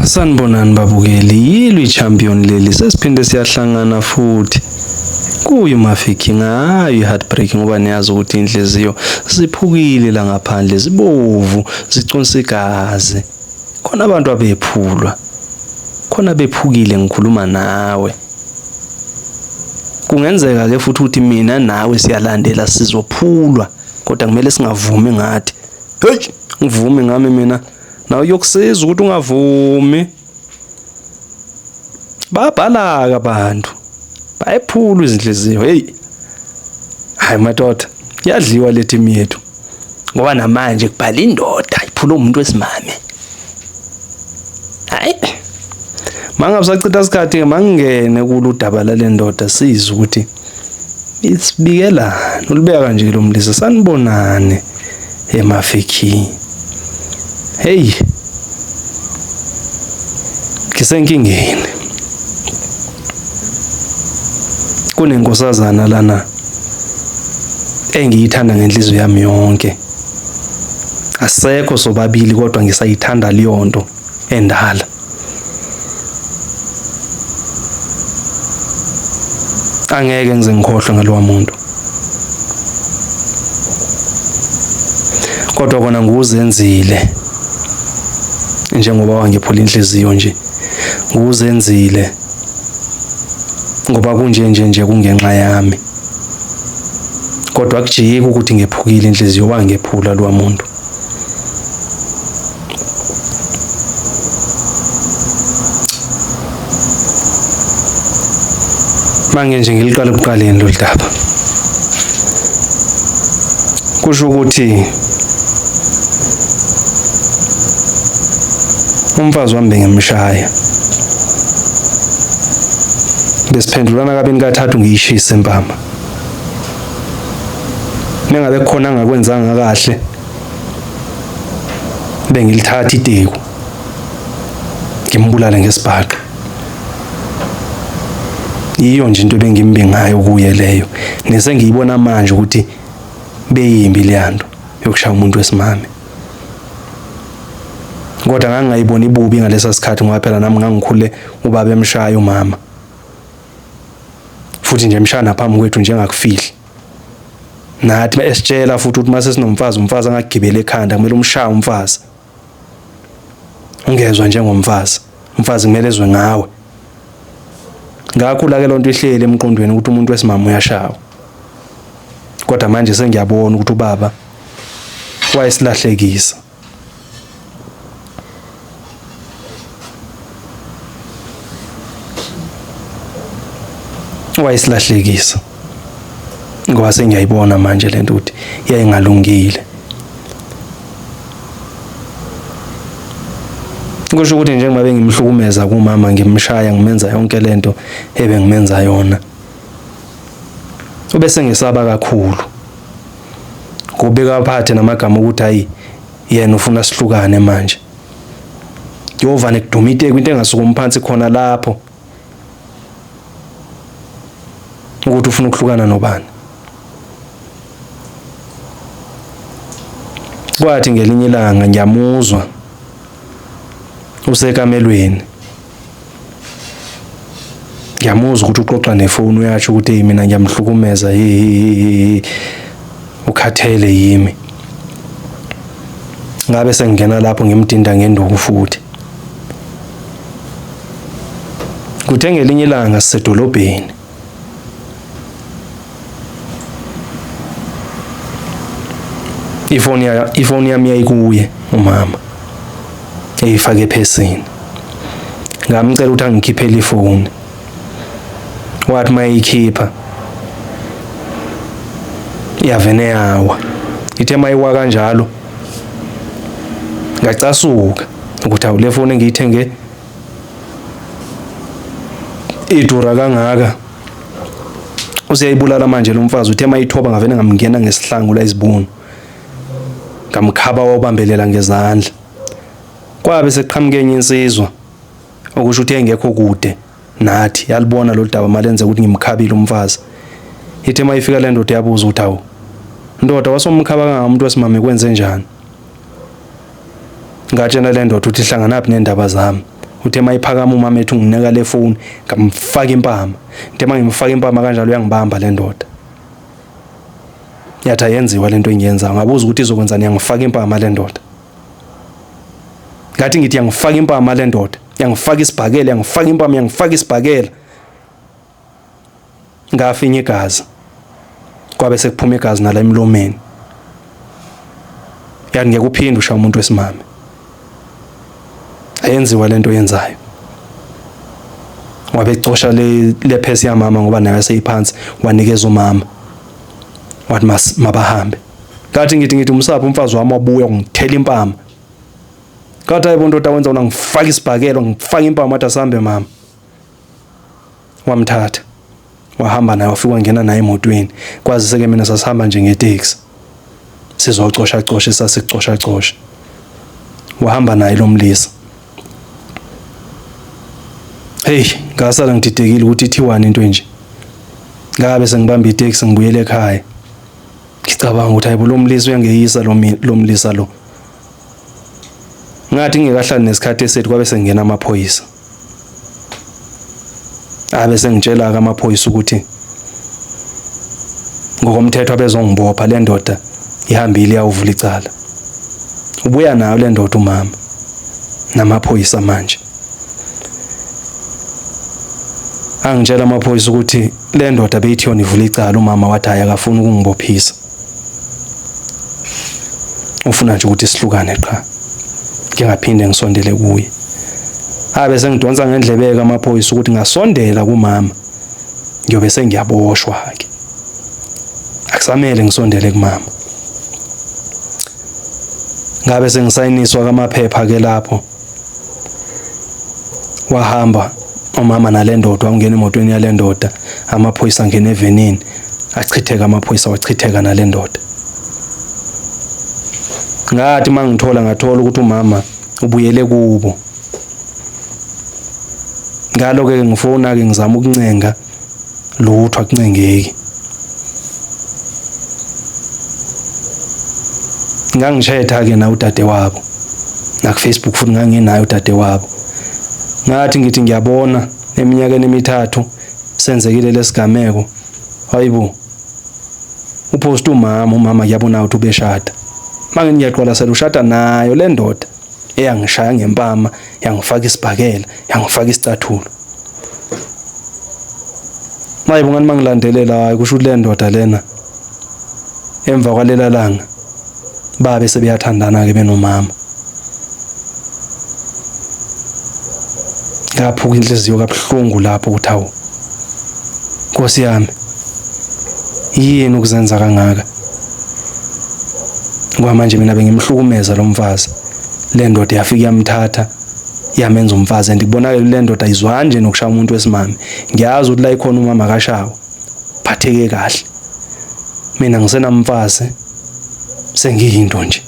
Sanibonani babukeli, yilwi champion leli sesiphinde siyahlangana futhi. Kuyi mafiki ngayo heartbreak ngoba niyazi ukuthi inhliziyo ziphukile la ngaphandle zibovu ziconsa igazi. Khona abantu abephulwa. Khona bephukile ngikhuluma nawe. Kungenzeka ke futhi ukuthi mina nawe siyalandela sizophulwa kodwa kumele singavumi ngathi. Hey, ngivumi ngami mina. Nawe yokusiza ukuthi ungavumi. Babhala abantu. Bayiphula izinhliziyo. Hey. Hayi madoda, yadliwa le team yethu. Ngoba namanje kubhala indoda iphula umuntu wesimame. Hayi. Manga usacitha isikhathi mangingene kuludaba lale ndoda sizwe ukuthi isibikela ulibeka kanje lo mlisa sanibonane emafiki. Hey. Kisenkingeni. Kunenkosazana lana engiyithanda ngenhliziyo yami yonke. Asekho sobabili kodwa ngisayithanda leyo nto endala. Angeke ngize ngikhohlwe ngalowa muntu. Kodwa kona nguzenzile. Njengoba wangiphula inhliziyo nje. Nguzenzile. Ngoba kunje kungenxa yami. Kodwa akujiki ukuthi ngephukile inhliziyo wangephula lowa muntu. Manje nje ngiliqala ukuqaleni lo daba. Kusho ukuthi umfazi wami bengimshaya. Besiphendulana kabini kathathu ngiyishisa empama. Mengabe kukhona angakwenzanga kahle bengilithatha iteku ngimbulale ngesibhaqa. Iyo nje into bengimbi ngayo kuye leyo. Nese ngiyibona manje ukuthi beyimbi leyanto yokushaya umuntu wesimame. Kodwa ngangayibona ibubi ngalesa sikhathi ngoba phela nami ngangikhule ubaba emshaya umama. Futhi nje emshana phambi kwethu njengakufihli. Nathi esitshela futhi ukuthi mase sinomfazi umfazi angagibela ekhanda kumele umshaya umfazi. Ungezwe njengomfazi. Umfazi kumele ezwe ngawe. Ngakho la ke lonto ihlele emqondweni ukuthi umuntu wesimama uyashawa. Kodwa manje sengiyabona ukuthi ubaba wayesilahlekisa. Wayesilahlekisa. Ngoba sengiyayibona manje lento ukuthi yayingalungile. Kusho ukuthi njengoba bengimhlukumeza kumama ngimshaya ngimenza yonke lento ebengimenza yona. Ubese ngisaba kakhulu. Kubeka phathe namagama ukuthi hayi yena ufuna sihlukane manje. Yova nekuduma iteku into engasuka phansi khona lapho. Ukuthi ufuna ukuhlukana nobani. Kwathi ngelinye ilanga ngiyamuzwa usekamelweni. Ngiyamuzwa ukuthi uxoxa nefoni uyasho ukuthi hey mina ngiyamhlukumeza ukhathele yimi. Ngabe sengena lapho ngimdinda ngenduku futhi. Kuthe ngelinye ilanga sisedolobheni. Ifoni yami yayikuye umama. Eyifake ephesini. Ngamcela ukuthi angikhiphele ifoni. Wathi mayikhipha yavene yawa. Ithe mayiwa kanjalo ngacasuka ukuthi awule foni engiyithenge idura kangaka. Usiyayibulala manje lo mfazi uthe mayithoba ngavene ngamngena ngesihlangu la izibunu. Ngamkhaba wabambelela ngezandla. Kwabe seqhamuke enye insizwa okusho ukuthi engekho kude nathi yalibona lo daba malenze ukuthi ngimkhabile umfazi. Ithe mayifika le ndoda yabuza ukuthi awu ndoda wasomkhaba kangamuntu wesimame kwenze njani. Ngatshena le ndoda ukuthi ihlanganaphi nendaba zami. uthe mayiphakama umama ethi ungineka le phone ngamfaka impama uthe mangimfaka impama kanjalo uyangibamba le ndoda yathi ayenziwa lento engiyenza ngabuza ukuthi izokwenzani yangifaka impama le ndoda ngathi ngithi yangifaka impama le ndoda yangifaka isibhakela yangifaka impama yangifaka isibhakela ngafinya igazi kwabe sekuphuma igazi nala emlomeni yathi ngeke uphinde usha umuntu wesimame ayenziwa lento yenzayo wabe ecosha le phesi yamama ngoba naye seyiphansi wanikeza umama wathi mabahambe kathi ngithi umsapho umfazi wami wabuya ngithela impama kathi ayibonto wenza una ngifaka isibhakelo ngifaka impama athi asambe mama wamthatha wahamba naye wafika ngena naye emotweni kwazi seke mina sasihamba nje ngetaxi sizocosha sasicosha wahamba naye lo mlisa hey ngasala ngididekile ukuthi ithiwani into nje ngabe sengibamba itaxi ngibuyele ekhaya ngicabanga ukuthi hayibo lo mlisa uyangeyisa lo mlisa lo ngathi ngekahlali nesikhathi esethi kwabe sengena amaphoyisa abe sengitshela amaphoyisa ukuthi ngokomthetho abezongibopha le ndoda ihambile yawuvula icala ubuya nayo le ndoda umama namaphoyisa manje angitshela amaphoyisa ukuthi le ndoda beyithi yona ivula icala umama wathi hayi akafuni ukungibophisa ufuna nje ukuthi sihlukane qha ngingaphinde ngisondele kuye abe sengidonsa ngendlebeka amaphoyisa ukuthi ngasondela kumama ngiyobe sengiyaboshwa ke akusamele ngisondele kumama ngabe sengisayiniswa kamaphepha ke lapho wahamba umama nale ndoda wangena emotweni yale ndoda amaphoyisa ngene evenini achitheka amaphoyisa wachitheka nale ndoda ngathi ngathola ukuthi umama ubuyele kubo ngalo ke ngifona ke ngizama ukuncenga lutho akuncengeki ngangishayetha ke na udade wabo na ku Facebook futhi ngangenayo udade wabo ngathi ngithi ngiyabona eminyakeni emithathu senzekile lesigameko hayibo upost umama yabona ukuthi ubeshada manje ngiyaqolasela ushada nayo le ndoda eyangishaya ngempama yangifaka isibhakela yangifaka isicathulo mayibo ngani mangilandelela hayi kusho le ndoda lena emva kwalela langa babe sebeyathandana ke benomama lapho inhliziyo kabuhlungu lapho ukuthi awu Nkosi yami yini ukuzenza kangaka ngoba manje mina bengimhlukumeza lo mfazi le ndoda yafika yamthatha yamenza umfazi andibona le ndoda ayizwani nje nokushaya umuntu wesimame ngiyazi ukuthi la ikhona umama kashawo phatheke kahle mina ngisenamfazi sengiyinto nje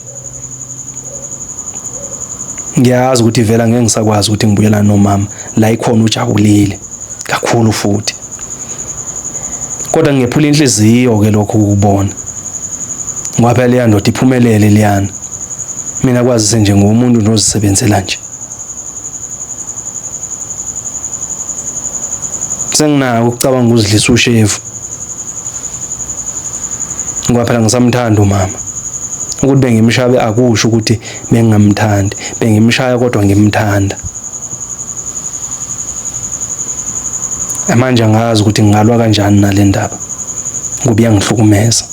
ngiyazi ukuthi vela ngeke ngisakwazi ukuthi ngibuyelane nomama la ikhona ujabulile kakhulu futhi kodwa ngephula inhliziyo ke lokho ukubona ngoba phela le ndoda iphumelele liyana mina kwazi nje ngomuntu nozisebenzela nje senginako ukucabanga ukuzidlisa ushevu ngoba phela ngisamthanda umama ukuthi bengimshabe akusho ukuthi bengingamthandi bengimshaya kodwa ngimthanda manje angazi ukuthi ngingalwa kanjani nale ndaba ngoba yangihlukumeza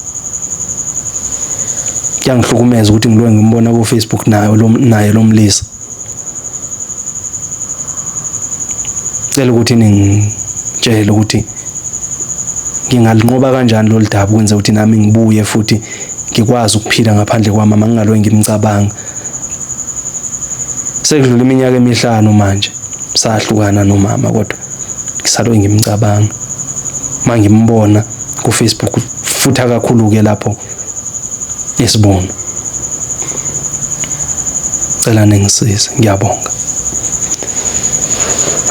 ukuthi ngilwe ngimbona ku Facebook naye lo mlisa cela ukuthi ningitshele ukuthi ngingalinqoba kanjani lo daba ukwenza ukuthi nami ngibuye futhi ngikwazi ukuphila ngaphandle kwamama ngingalwe ngimcabanga sekudlula iminyaka emihlanu manje sahlukana nomama kodwa ngisalwe ngimcabanga mangimbona ku Facebook futhi akakhulu ke lapho yesibono cela ningisize ngiyabonga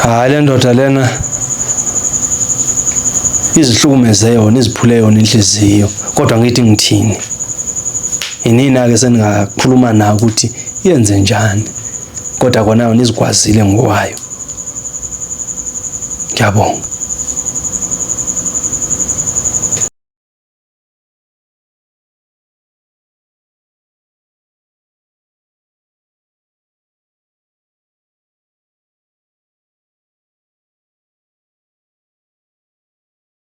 hayi le ndoda lena izihlukumeze yona iziphule yona inhliziyo kodwa ngithi ngithini inina ke seningakhuluma nayo ukuthi yenze njani kodwa kona nizikwazile ngokwayo. Ngiyabonga.